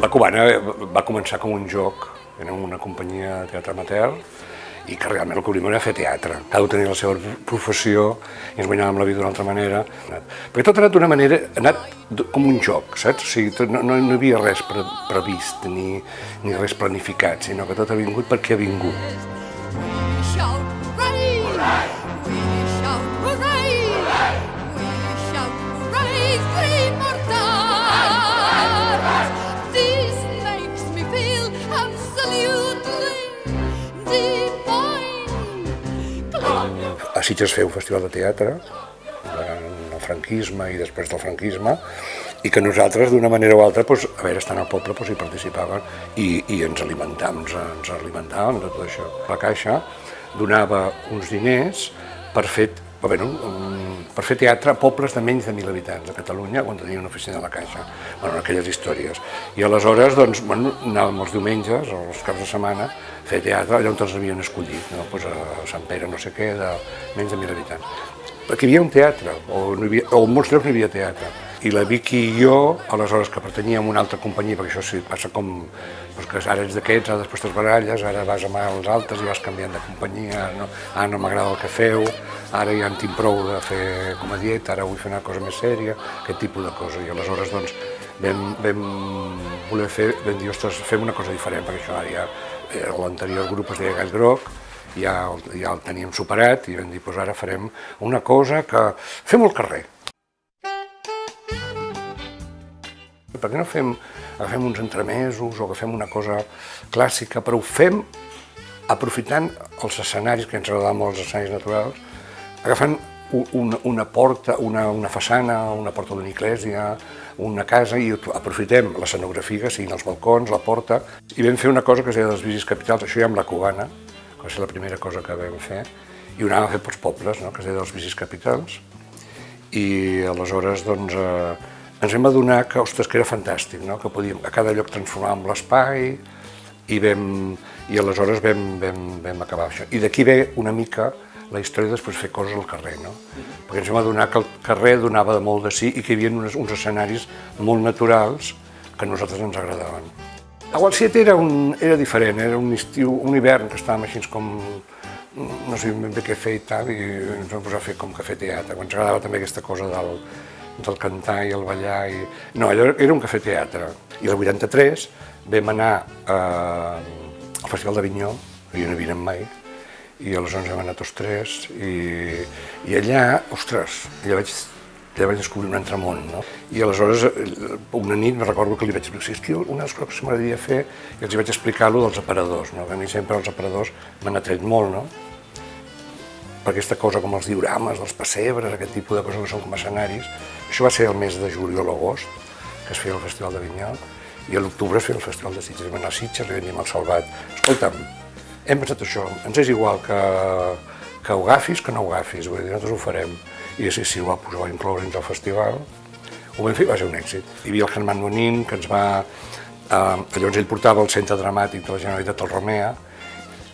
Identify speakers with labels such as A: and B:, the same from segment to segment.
A: La Cubana va començar com un joc, era una companyia de teatre amateur, i que realment el que volíem era fer teatre. Cada un tenia la seva professió i ens guanyàvem la vida d'una altra manera. Perquè tot ha anat d'una manera, ha anat com un joc, saps? O sigui, no hi havia res previst ni res planificat, sinó que tot ha vingut perquè ha vingut. A Sitges feu un festival de teatre durant el franquisme i després del franquisme i que nosaltres d'una manera o altra, a veure, estant al poble, hi participàvem i ens alimentàvem de tot això. La Caixa donava uns diners per fer teatre a pobles de menys de 1.000 habitants a Catalunya quan tenia una oficina de la Caixa, en aquelles històries. I aleshores anàvem els diumenges o els caps de setmana a fer teatre allà on ens havien escollit, a Sant Pere no sé què, de menys de 1.000 habitants. Perquè hi havia un teatre, o en molts llocs no hi havia teatre. I la Vicky i jo, aleshores que pertanyíem a una altra companyia, perquè això sí, passa com que ara ets d'aquests, ara després te'ls baralles, ara vas a mans altes i vas canviant de companyia, ara no m'agrada el que feu, ara ja en tinc prou de fer comedieta, ara vull fer una cosa més sèria, aquest tipus de cosa. I aleshores vam voler vam dir, ostres, fem una cosa diferent, perquè això ara ja l'anterior grup es deia Gall Groc, ja el teníem superat i vam dir, ara farem una cosa que fem al carrer. Per què no agafem uns entremesos o agafem una cosa clàssica, però ho fem aprofitant els escenaris, que ens agradaven molt els escenaris naturals, agafant una porta, una façana, una porta d'una església, una casa, i aprofitem l'escenografia, que siguin els balcons, la porta, i vam fer una cosa que es deia dels Vicis Capitals, això ja amb la Cubana, que va ser la primera cosa que vam fer, i ho anàvem a fer pels pobles, que es deia dels Vicis Capitals, i aleshores ens vam adonar que, ostres, que era fantàstic, que podíem a cada lloc transformar l'espai i aleshores vam acabar això. I d'aquí ve una mica la història de després fer coses al carrer, perquè ens vam adonar que el carrer donava molt de sí i que hi havia uns escenaris molt naturals que a nosaltres ens agradaven. A Gualciet era diferent, era un estiu, un hivern que estàvem així com no sabíem ben bé què fer i tal, i ens vam posar a fer com que fer teatre. Ens agradava també aquesta cosa del cantar i el ballar. No, allò era un cafè teatre. I el 83 vam anar al Festival d'Avinyó, que jo no hi havia mai, i aleshores vam anar tots tres, i allà, ostres, allà vaig descobrir un altre món, I aleshores, una nit, me recordo que li vaig dir, és que una de les coses que m'agradaria fer, i els vaig explicar allò dels aparadors, que a mi sempre els aparadors m'han atret molt, per aquesta cosa com els diorames, dels pessebres, aquest tipus de coses que són com escenaris. Això va ser el mes de juliol o agost, que es feia el Festival d'Avinyó, i a l'octubre es feia el Festival de Sitges. Vam anar a Sitges, li vam dir al Salvat, escolta'm, hem pensat això, ens és igual que ho agafis que no ho agafis, vull dir, nosaltres ho farem. I sí, ho va incloure dins del festival, ho vam fer i va ser un èxit. Hi havia el Germán Bonín, que ens va... Llavors ell portava el Centre Dramàtic de la Generalitat al Romea,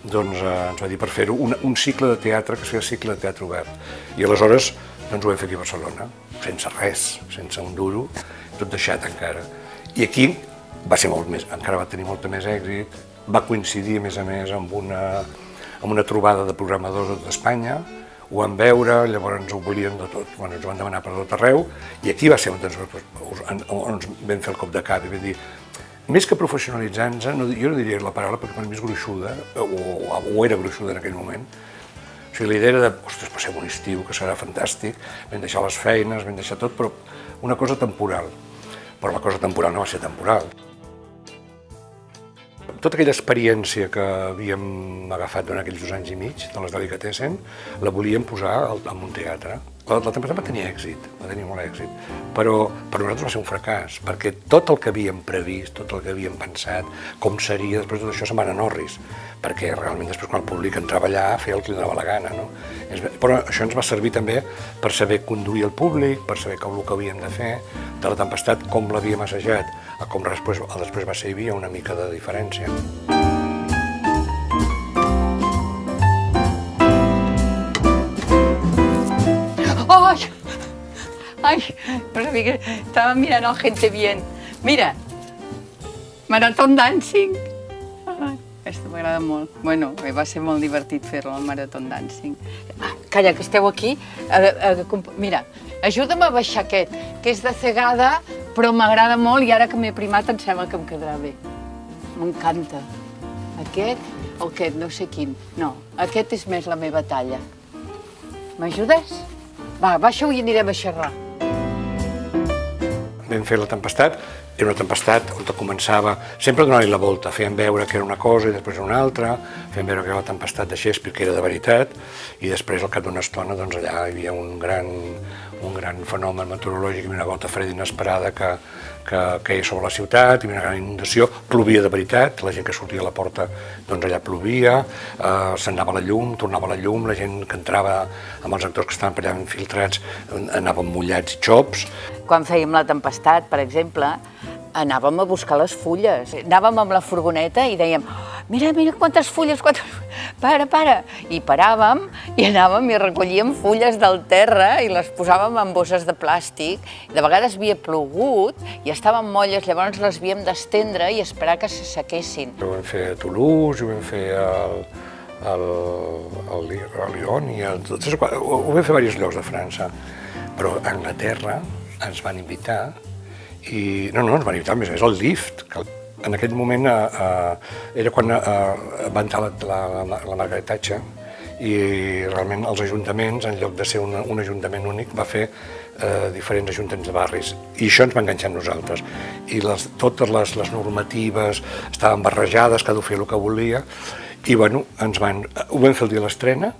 A: ens va dir per fer-ho un cicle de teatre, que es feia cicle de teatre obert. I aleshores ho vam fer aquí a Barcelona, sense res, sense un duro, tot deixat encara. I aquí va ser encara va tenir molt més èxit, va coincidir a més amb una trobada de programadors d'Espanya, ho vam veure, llavors ho volien de tot, ens ho van demanar per tot arreu, i aquí va ser on ens vam fer el cop de cap i vam dir, més que professionalitzar-nos, jo no diria la paraula perquè per mi és gruixuda, o era gruixuda en aquell moment. O sigui, la idea era de, ostres, passem un estiu, que serà fantàstic, vam deixar les feines, vam deixar tot, però una cosa temporal. Però la cosa temporal no va ser temporal. Tota aquella experiència que havíem agafat durant aquells 2 anys i mig, de les Delicatessen, la volíem posar en un teatre. La temporada va tenir èxit, va tenir molt èxit, però per nosaltres va ser un fracàs, perquè tot el que havíem previst, tot el que havíem pensat, com seria, després de tot això se'n van a Norris, perquè realment després quan el públic entrava allà feia el que li donava la gana, Però això ens va servir també per saber conduir el públic, per saber el que havíem de fer, de la tempestat, com l'havíem assajat, a com després va ser, hi havia una mica de diferència.
B: Ay, no sabía que estaba mirando a gente bien. Mira, Marathon Dancing. Aquesta m'agrada molt. Bueno, va ser molt divertit fer-lo, el Marathon Dancing. Calla, que esteu aquí. Mira, ajuda'm a baixar aquest, que és de cegada, però m'agrada molt i ara que m'he primat em sembla que em quedarà bé. M'encanta. Aquest o aquest, no sé quin. No, aquest és més la meva talla. M'ajudes? Va, baixa-ho i anirem a xerrar.
A: Vam fer La Tempestat, era una tempestat on començava sempre donant-li la volta, feien veure que era una cosa i després una altra, feien veure que era la tempestat de Shakespeare, que era de veritat, i després al cap d'una estona doncs, allà hi havia un gran fenomen meteorològic i una gota freda inesperada que queia sobre la ciutat, hi havia una gran inundació, plovia de veritat, la gent que sortia a la porta doncs allà plovia, se'n anava la llum, tornava la llum, la gent que entrava amb els actors que estaven per allà infiltrats anaven mullats i xops.
B: Quan fèiem La Tempestat, per exemple, anàvem a buscar les fulles. Anàvem amb la furgoneta i dèiem mira quantes fulles, para. I paràvem i anàvem i recollíem fulles del terra i les posàvem en bosses de plàstic. De vegades havia plogut i estaven molles, llavors les havíem d'estendre i esperar que se sequessin.
A: Ho vam fer a Toulouse, ho vam fer a Lyon, ho vam fer a diversos llocs de França, però a Anglaterra ens van invitar i no, ens van invitar, a més a més, al Lift, que en aquell moment era quan va entrar la Margaret Thatcher i realment els ajuntaments, en lloc de ser un ajuntament únic, va fer diferents ajuntaments de barris i això ens va enganxar a nosaltres. I totes les normatives estaven barrejades, cada un feia el que volia i bueno, ho vam fer el dia de l'estrena,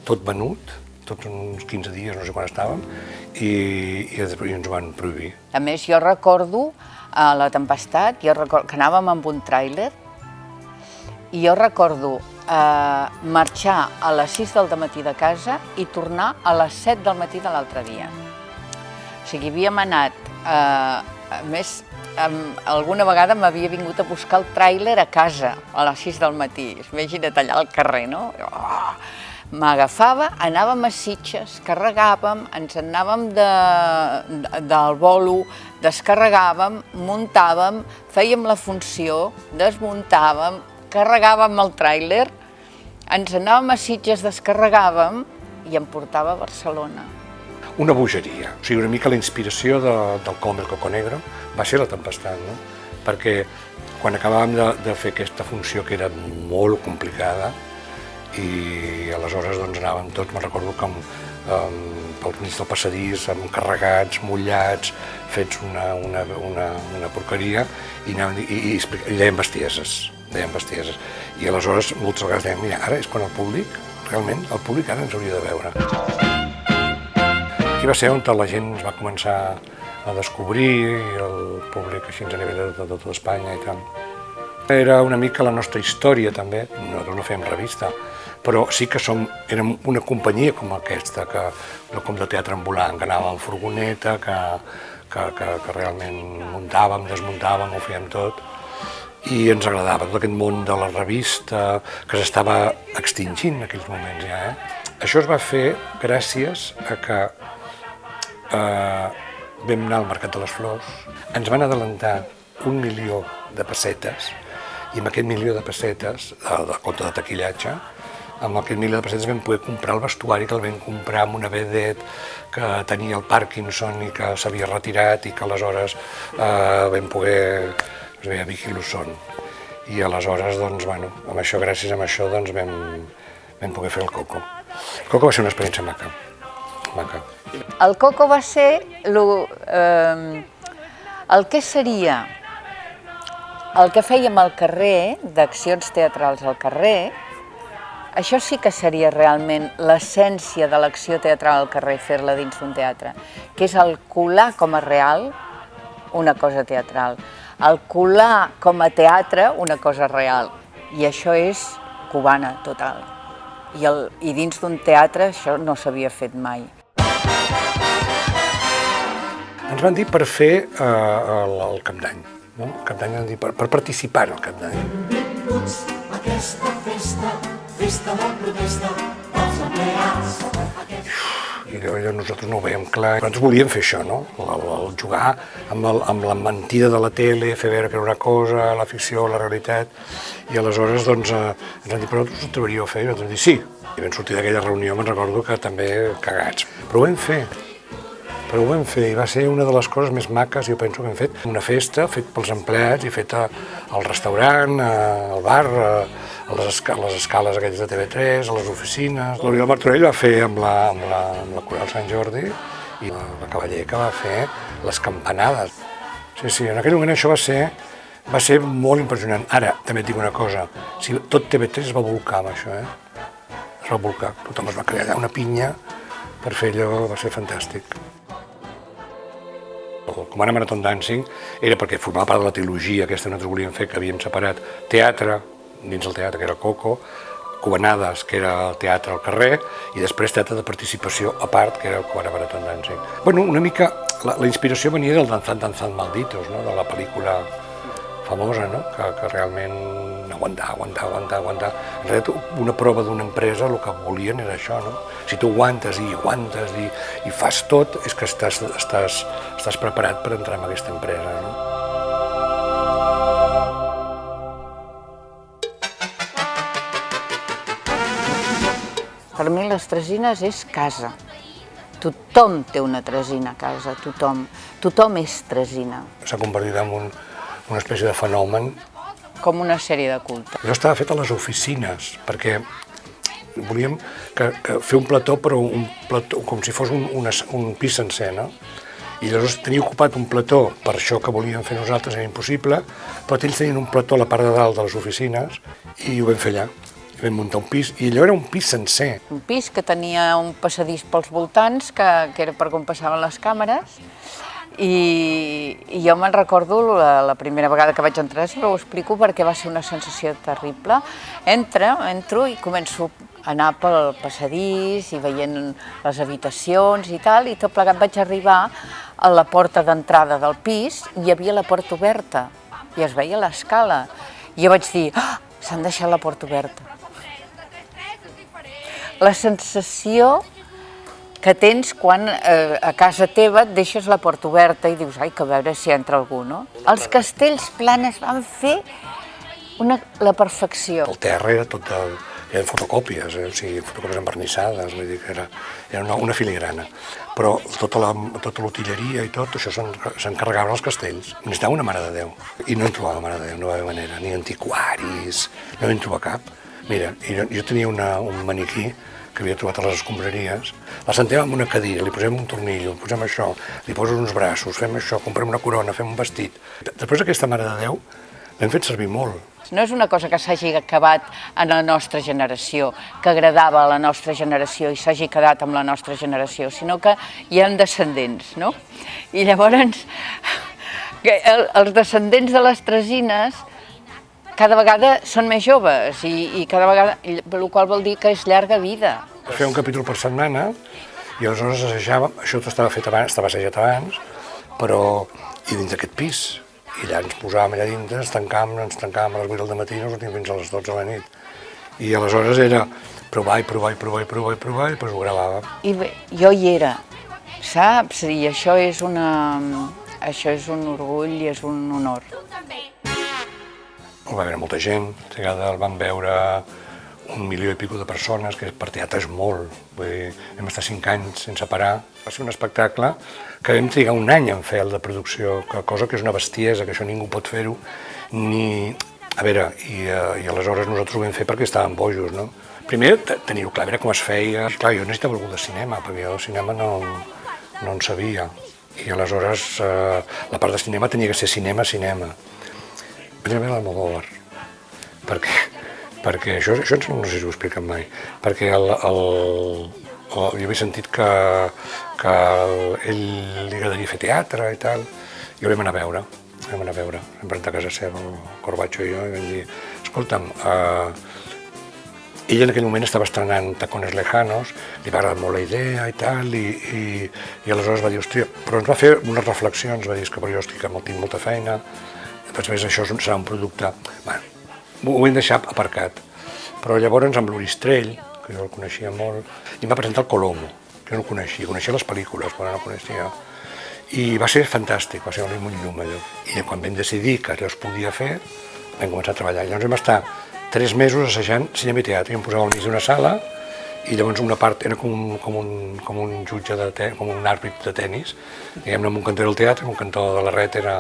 A: tot venut, tots uns 15 dies, no sé quan estàvem, i després ens ho van prohibir.
B: A més, jo recordo a La Tempestat, que anàvem amb un tràiler, i jo recordo marxar a les 6 del matí de casa i tornar a les 7 del matí de l'altre dia. O sigui, havíem anat, a més, alguna vegada m'havia vingut a buscar el tràiler a casa a les 6 del matí. Imagina't allà al carrer, no? M'agafava, anàvem a Sitges, carregàvem, ens anàvem del bolo, descarregàvem, muntàvem, fèiem la funció, desmuntàvem, carregàvem el tràiler, ens anàvem a Sitges, descarregàvem i em portava a Barcelona.
A: Una bogeria, o sigui, una mica la inspiració del Com el Coco Negro va ser La Tempestat, no? Perquè quan acabàvem de fer aquesta funció que era molt complicada, i aleshores doncs anàvem tots, me'n recordo com pel mig del passadís, carregats, mullats, fets una porqueria i deien bestieses. I aleshores moltes vegades dèiem, mira, ara és quan el públic ara ens hauria de veure. Aquí va ser on la gent ens va començar a descobrir i el públic així a nivell de tota Espanya i tal. Era una mica la nostra història també, nosaltres no fèiem revista, però sí que érem una companyia com aquesta, com de teatre ambulant, que anàvem en furgoneta, que realment muntàvem, desmuntàvem, ho fèiem tot, i ens agradava tot aquest món de la revista que s'estava extingint en aquells moments ja. Això es va fer gràcies a que vam anar al Mercat de les Flors, ens van adelantar 1 milió de pessetes, i amb aquest milió de pessetes, de compte de taquillatge, amb aquest milió de pessetes vam poder comprar el vestuari que el vam comprar amb una vedette que tenia el Parkinson i que s'havia retirat i que aleshores vam poder... es veia Vicky Lusson. I aleshores, doncs, bueno, gràcies a això, doncs, vam poder fer el Coco. El Coco va ser una experiència maca.
B: El Coco va ser el que seria el que fèiem al carrer, d'accions teatrals al carrer. Això sí que seria realment l'essència de l'acció teatral al carrer, fer-la dins d'un teatre, que és el colar com a real una cosa teatral, el colar com a teatre una cosa real, i això és cubana total. I dins d'un teatre això no s'havia fet mai.
A: Ens van dir per fer el Cap d'Any, no? El Cap d'Any, per participar en el Cap d'Any. Benvinguts a aquesta festa de protesta dels empleats. i nosaltres no ho veiem clar. Però ens volíem fer això, no? El jugar amb la mentida de la tele, fer veure que era una cosa, la ficció, la realitat, i aleshores doncs, ens van dir, però nosaltres ho trobaríeu a fer, i vam dir sí. I vam sortir d'aquella reunió, me'n recordo que també cagats. Però ho vam fer. I va ser una de les coses més maques, jo penso, que hem fet. Una festa, fet pels empleats i feta al restaurant, al bar, a les escales aquelles de TV3, a les oficines. L'Oriol Martorell va fer amb la Coral Sant Jordi i la Cavaller que va fer les campanades. Sí, en aquell moment això va ser molt impressionant. Ara, també et dic una cosa, tot TV3 es va volcar amb això, Es va volcar, tothom es va crear allà una pinya per fer allò, va ser fantàstic. El Comana Marathon Dancing era perquè formava part de la trilogia aquesta que nosaltres volíem fer, que havíem separat teatre, dins el teatre, que era el Coco, Cobanades, que era el teatre al carrer, i després teatre de participació a part, que era el Comana Marathon Dancing. Bueno, una mica la inspiració venia del Danzant Malditos, no? De la pel·lícula famosa, no? Que realment aguantar. En realitat, una prova d'una empresa, el que volien era això, no? Si tu aguantes i fas tot, és que estàs preparat per entrar en aquesta empresa, no?
B: Per mi les Tresines és casa. Tothom té una Tresina a casa, tothom. Tothom és Tresina.
A: S'ha convertit en una espècie de fenomen.
B: Com una sèrie de culte.
A: Això estava fet a les oficines, perquè volíem fer un plató, però un plató com si fos un pis sencer, no? I llavors tenia ocupat un plató per això que volíem fer nosaltres, era impossible, però ells tenien un plató a la part de dalt de les oficines i ho vam fer allà. I vam muntar un pis, i allò era un pis sencer.
B: Un pis que tenia un passadís pels voltants, que era per on passaven les càmeres, i jo me'n recordo la primera vegada que vaig entrar, sempre ho explico perquè va ser una sensació terrible. Entro i començo a anar pel passadís i veient les habitacions i tal, i tot plegat vaig arribar a la porta d'entrada del pis i hi havia la porta oberta i es veia l'escala. I jo vaig dir, s'han deixat la porta oberta. La sensació que tens quan a casa teva et deixes la porta oberta i dius, ai, que a veure si entra algú, no? Els castells planes van fer la perfecció.
A: El terra era tot eren fotocòpies, o sigui, fotocòpies envernissades, vull dir que era una filigrana. Però tota l'utilleria i tot, això s'encarregaven els castells. Necessitava una Mare de Déu. I no en trobava Mare de Déu, no va haver manera, ni antiquaris, no en trobar cap. Mira, jo tenia un maniquí que havia trobat a les escombraries, la sentem en una cadira, li posem un tornillo, posem això, li poso uns braços, fem això, comprem una corona, fem un vestit. Després aquesta Mare de Déu l'hem fet servir molt.
B: No és una cosa que s'hagi acabat en la nostra generació, que agradava a la nostra generació i s'hagi quedat amb la nostra generació, sinó que hi ha descendents, no? I llavors, els descendents de les Tresines cada vegada són més joves i cada vegada, el qual vol dir que és llarga vida.
A: Feia un capítol per setmana i aleshores assajàvem, això estava fet abans, estava assajat abans, però i dins d'aquest pis. I allà ens posàvem allà dintre, ens tancàvem a les 8 del matí i no sortíem fins a les 12 de la nit. I aleshores era provar i després ho gravàvem.
B: I bé, jo hi era, saps? I això és un orgull i és un honor.
A: El va veure molta gent, el van veure 1 milió i pico de persones, que per teatre és molt. Vull dir, vam estar 5 anys sense parar. Va ser un espectacle que vam trigar un any en fer el de producció, cosa que és una bestiesa, que això ningú pot fer-ho, ni... A veure, i aleshores nosaltres ho vam fer perquè estàvem bojos, no? Primer, tenir-ho clar, veure com es feia. Clar, jo necessitava algú de cinema, perquè jo de cinema no en sabia. I aleshores la part de cinema tenia que ser cinema. Vaig veure l'Almodóvar, perquè això no sé si ho he explicat mai, perquè jo havia sentit que ell li agradaria fer teatre i tal, i ho vam anar a veure, vam presentar a casa seva, el Corbacho i jo, i vam dir, escolta'm, ell en aquell moment estava estrenant Tacones Lejanos, li va agradar molt la idea i tal, i aleshores va dir, hòstia, però ens va fer unes reflexions, va dir, que jo tinc molta feina, després això serà un producte... Bueno, ho vam deixar aparcat. Però llavors amb l'Oristrell, que jo el coneixia molt, i em va presentar el Colomo, que jo no ho coneixia les pel·lícules, però no ho coneixia. I va ser fantàstic, va ser un llum allò. I quan vam decidir que allò es podia fer, vam començar a treballar. Llavors vam estar 3 mesos assajant cinema i teatre, i em posava al mig d'una sala, i llavors una part era com un jutge, com un àrbit de tennis, diguem-ne, amb un cantó era el teatre, amb un cantó de la ret era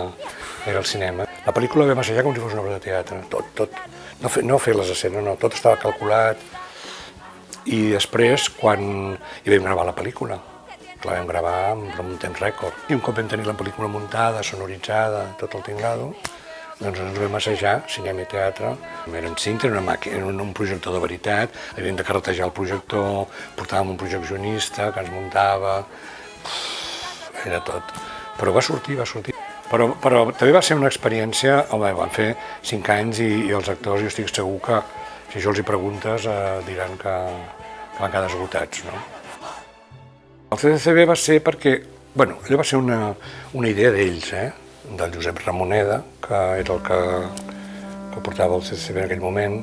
A: el cinema. La pel·lícula vam assajar com si fos una obra de teatre, tot. No fer les escenes, no, tot estava calculat. I després, quan hi vam gravar la pel·lícula, la vam gravar amb un temps rècord. I un cop vam tenir la pel·lícula muntada, sonoritzada, tot el tinglado, doncs ens vam assajar, cinema i teatre. Eren cinta, era una màquina, era un projector de veritat, havíem de carretejar el projector, portàvem un projeccionista que ens muntava, era tot. Però va sortir. Però també va ser una experiència, home, van fer 5 anys i els actors, jo estic segur que si això els hi preguntes diran que van quedar esgotats, no? El CCCB va ser perquè, bueno, allò va ser una idea d'ells, del Josep Ramoneda, que era el que portava el CCCB en aquell moment,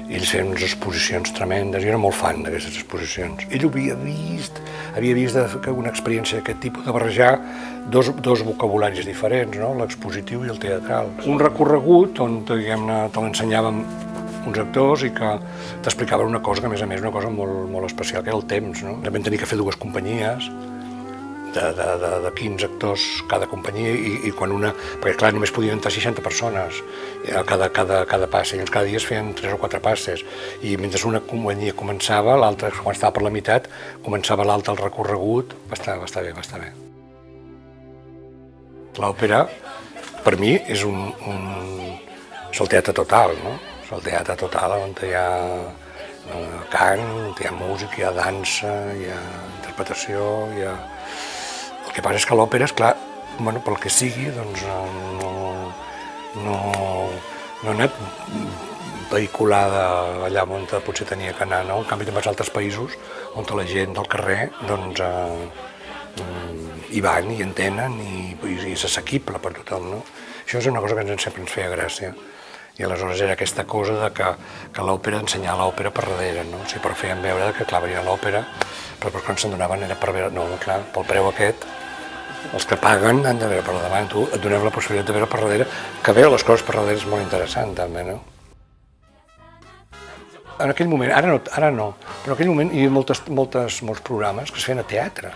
A: i ells feien unes exposicions tremendes, jo era molt fan d'aquestes exposicions. Ell havia vist una experiència d'aquest tipus, de barrejar dos vocabularis diferents, no? L'expositiu i el teatral. Un recorregut on, diguem-ne, te l'ensenyàvem uns actors i que t'explicaven una cosa que, a més, una cosa molt especial, que era el temps, no? Vam tenir que fer 2 companyies, de 15 actors cada companyia, i quan perquè clar, només podien entrar 60 persones cada passe, i cada dia es feien 3 o 4 passes, i mentre una companyia començava, l'altra, quan estava per la meitat, començava l'altra el recorregut. Va estar bé. L'òpera, per mi, és el teatre total, no? És el teatre total on hi ha cant, hi ha música, hi ha dansa, hi ha interpretació, hi ha... El que passa és que l'òpera, esclar, bueno, pel que sigui, doncs no ha anat vehiculada allà on potser tenia que anar, no? En canvi, també als altres països, on la gent del carrer, doncs, hi van, hi entenen, i és assequible per tothom, no? Això és una cosa que sempre ens feia gràcia. I aleshores era aquesta cosa que l'òpera, ensenyar l'òpera per darrere, no? O sigui, però feien veure que, clar, venia l'òpera, però quan se'n donaven era per veure... No, clar, pel preu aquest, els que paguen han de veure per davant, tu et donem la possibilitat de veure per darrere, que veure les coses per darrere és molt interessant, també, no? En aquell moment, ara no, però en aquell moment hi havia molts programes que es feien a teatre.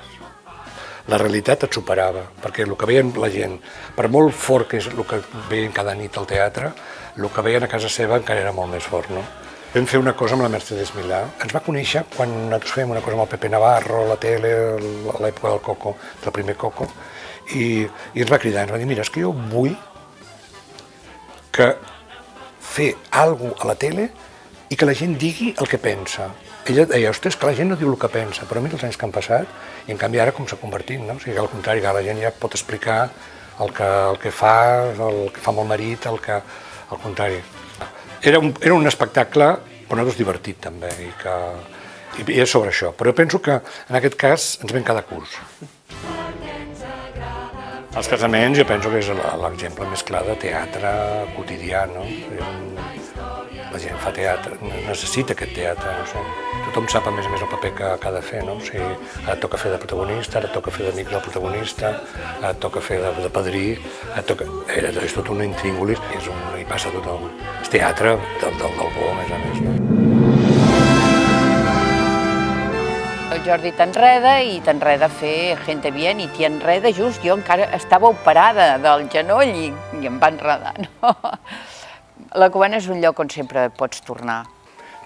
A: La realitat et superava, perquè el que veien la gent, per molt fort que és el que veien cada nit al teatre, el que veien a casa seva encara era molt més fort, no? Vam fer una cosa amb la Mercedes Milà. Ens va conèixer quan nosaltres fèiem una cosa amb el Pepe Navarro, la tele, a l'època del Coco, del primer Coco, i ens va cridar, ens va dir, mira, és que jo vull fer alguna cosa a la tele i que la gent digui el que pensa. Ella deia, ostres, que la gent no diu el que pensa, però mira els anys que han passat, i en canvi ara com s'ha convertit, no? O sigui, al contrari, que la gent ja pot explicar el que fa amb el marit, al contrari. Era un espectacle, per nosaltres, divertit també, i és sobre això. Però penso que, en aquest cas, ens ven cada curs. Els casaments, jo penso que és l'exemple més clar de teatre quotidià, no? La gent fa teatre, necessita aquest teatre, no sé. Tothom sap, a més, el paper que ha de fer, no? O sigui, ara et toca fer de protagonista, ara et toca fer d'amic del protagonista, ara et toca fer de padrí, és tot un intríngulis, hi passa tothom. És teatre del bo, a més, no?
B: El Jordi t'enreda i t'enreda a fer Gente Bien, i t'hi enreda just, jo encara estava operada del genoll i em va enredar, no? La Cubana és un lloc on sempre pots tornar.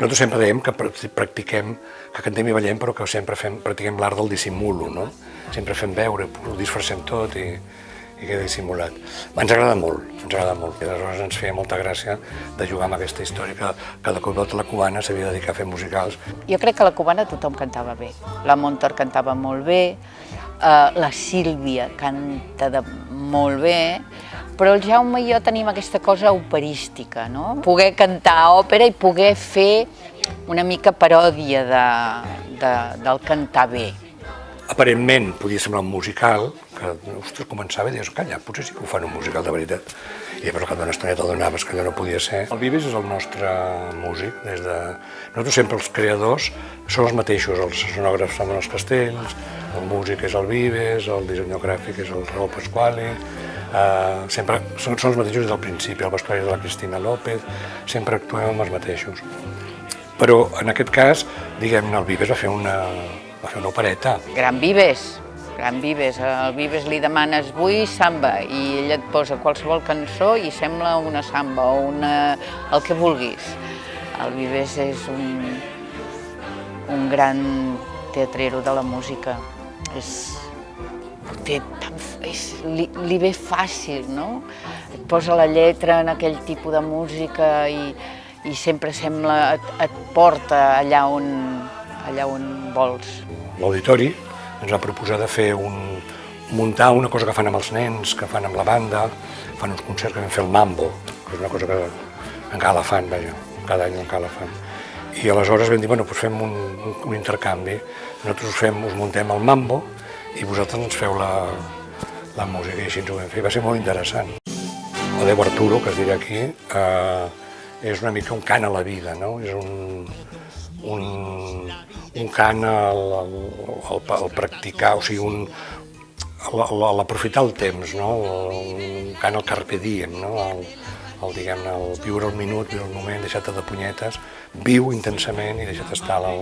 A: Nosaltres sempre dèiem que practiquem, que cantem i ballem, però que sempre practiquem l'art del dissimulo, no? Sempre fem veure, ho disfressem tot i queda dissimulat. Ens agrada molt, I aleshores ens feia molta gràcia de jugar amb aquesta història, que cada cop la Cubana s'havia de dedicar a fer musicals.
B: Jo crec que a la Cubana tothom cantava bé. La Montor cantava molt bé, la Sílvia canta molt bé, però el Jaume i jo tenim aquesta cosa operística, no? Poder cantar òpera i poder fer una mica paròdia del cantar bé.
A: Aparentment podia semblar un musical, que, ostres, començava i deies, calla, potser sí que ho fan un musical de veritat. i després al cap d'una estoneta donaves que allò no podia ser. El Vives és el nostre músic. Nosaltres sempre els creadors són els mateixos, els escenògrafs són els Castells, el músic és el Vives, el dissenyador gràfic és el Raúl Pasquali, sempre són els mateixos des del principi, el vestuari de la Cristina López, sempre actuem amb els mateixos. Però en aquest cas, diguem-ne, el Vives va fer una opereta.
B: Gran Vives. Al Vives li demanes vull samba i ell et posa qualsevol cançó i sembla una samba o el que vulguis. El Vives és un gran teatrero de la música. Li ve fàcil, no? Et posa la lletra en aquell tipus de música i sempre sembla, et porta allà on vols.
A: L'auditori ens va proposar de muntar una cosa que fan amb els nens, que fan amb la banda, fan uns concerts que vam fer el Mambo, que és una cosa que encara la fan, vaja, cada any encara la fan. I aleshores vam dir, bueno, doncs fem un intercanvi, nosaltres us muntem el Mambo i vosaltres ens feu la música, i així ens ho vam fer, va ser molt interessant. Adeu Arturo, que es dirà aquí, és una mica un cant a la vida, no? És un cant al practicar, o sigui, l'aprofitar el temps, no? Un cant al carpe diem, no? Diguem-ne, el viure el minut, viure el moment, deixar-te de punyetes, viu intensament i deixa't estar a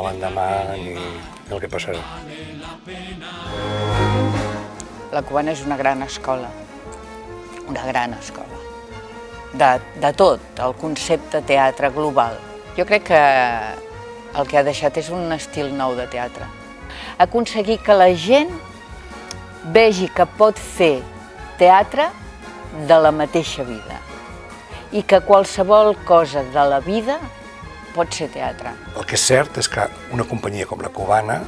A: l'endemà i el que passarà.
B: La Cubana és una gran escola, de tot, el concepte teatre global. Jo crec que el que ha deixat és un estil nou de teatre. Aconseguir que la gent vegi que pot fer teatre de la mateixa vida i que qualsevol cosa de la vida pot ser teatre.
A: El que és cert és que una companyia com la Cubana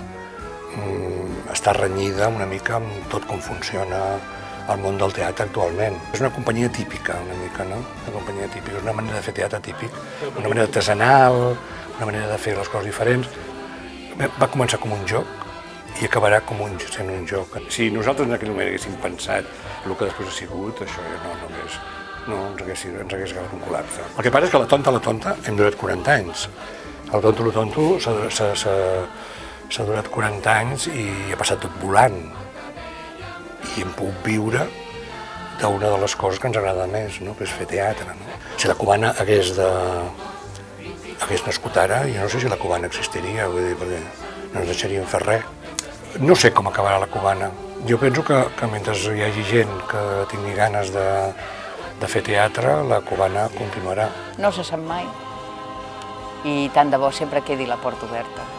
A: està renyida una mica amb tot com funciona el món del teatre actualment. És una companyia típica, una mica, no? Una companyia típica, és una manera de fer teatre típic, una manera artesanal, una manera de fer les coses diferents. Va començar com un joc i acabarà sent un joc. Si nosaltres en aquell moment haguéssim pensat el que després ha sigut, això ens hagués acabat un col·lapse. El que passa és que la tonta hem durat 40 anys. El tonto s'ha durat 40 anys i ha passat tot volant. I hem pogut viure d'una de les coses que ens agrada més, no? Que és fer teatre. No? Si la Cubana hagués nascut ara, jo no sé si la Cubana existiria, vull dir, perquè no ens deixarien fer res. No sé com acabarà la Cubana. Jo penso que mentre hi hagi gent que tingui ganes de fer teatre, la Cubana continuarà.
B: No se sap mai. I tant de bo sempre quedi la porta oberta.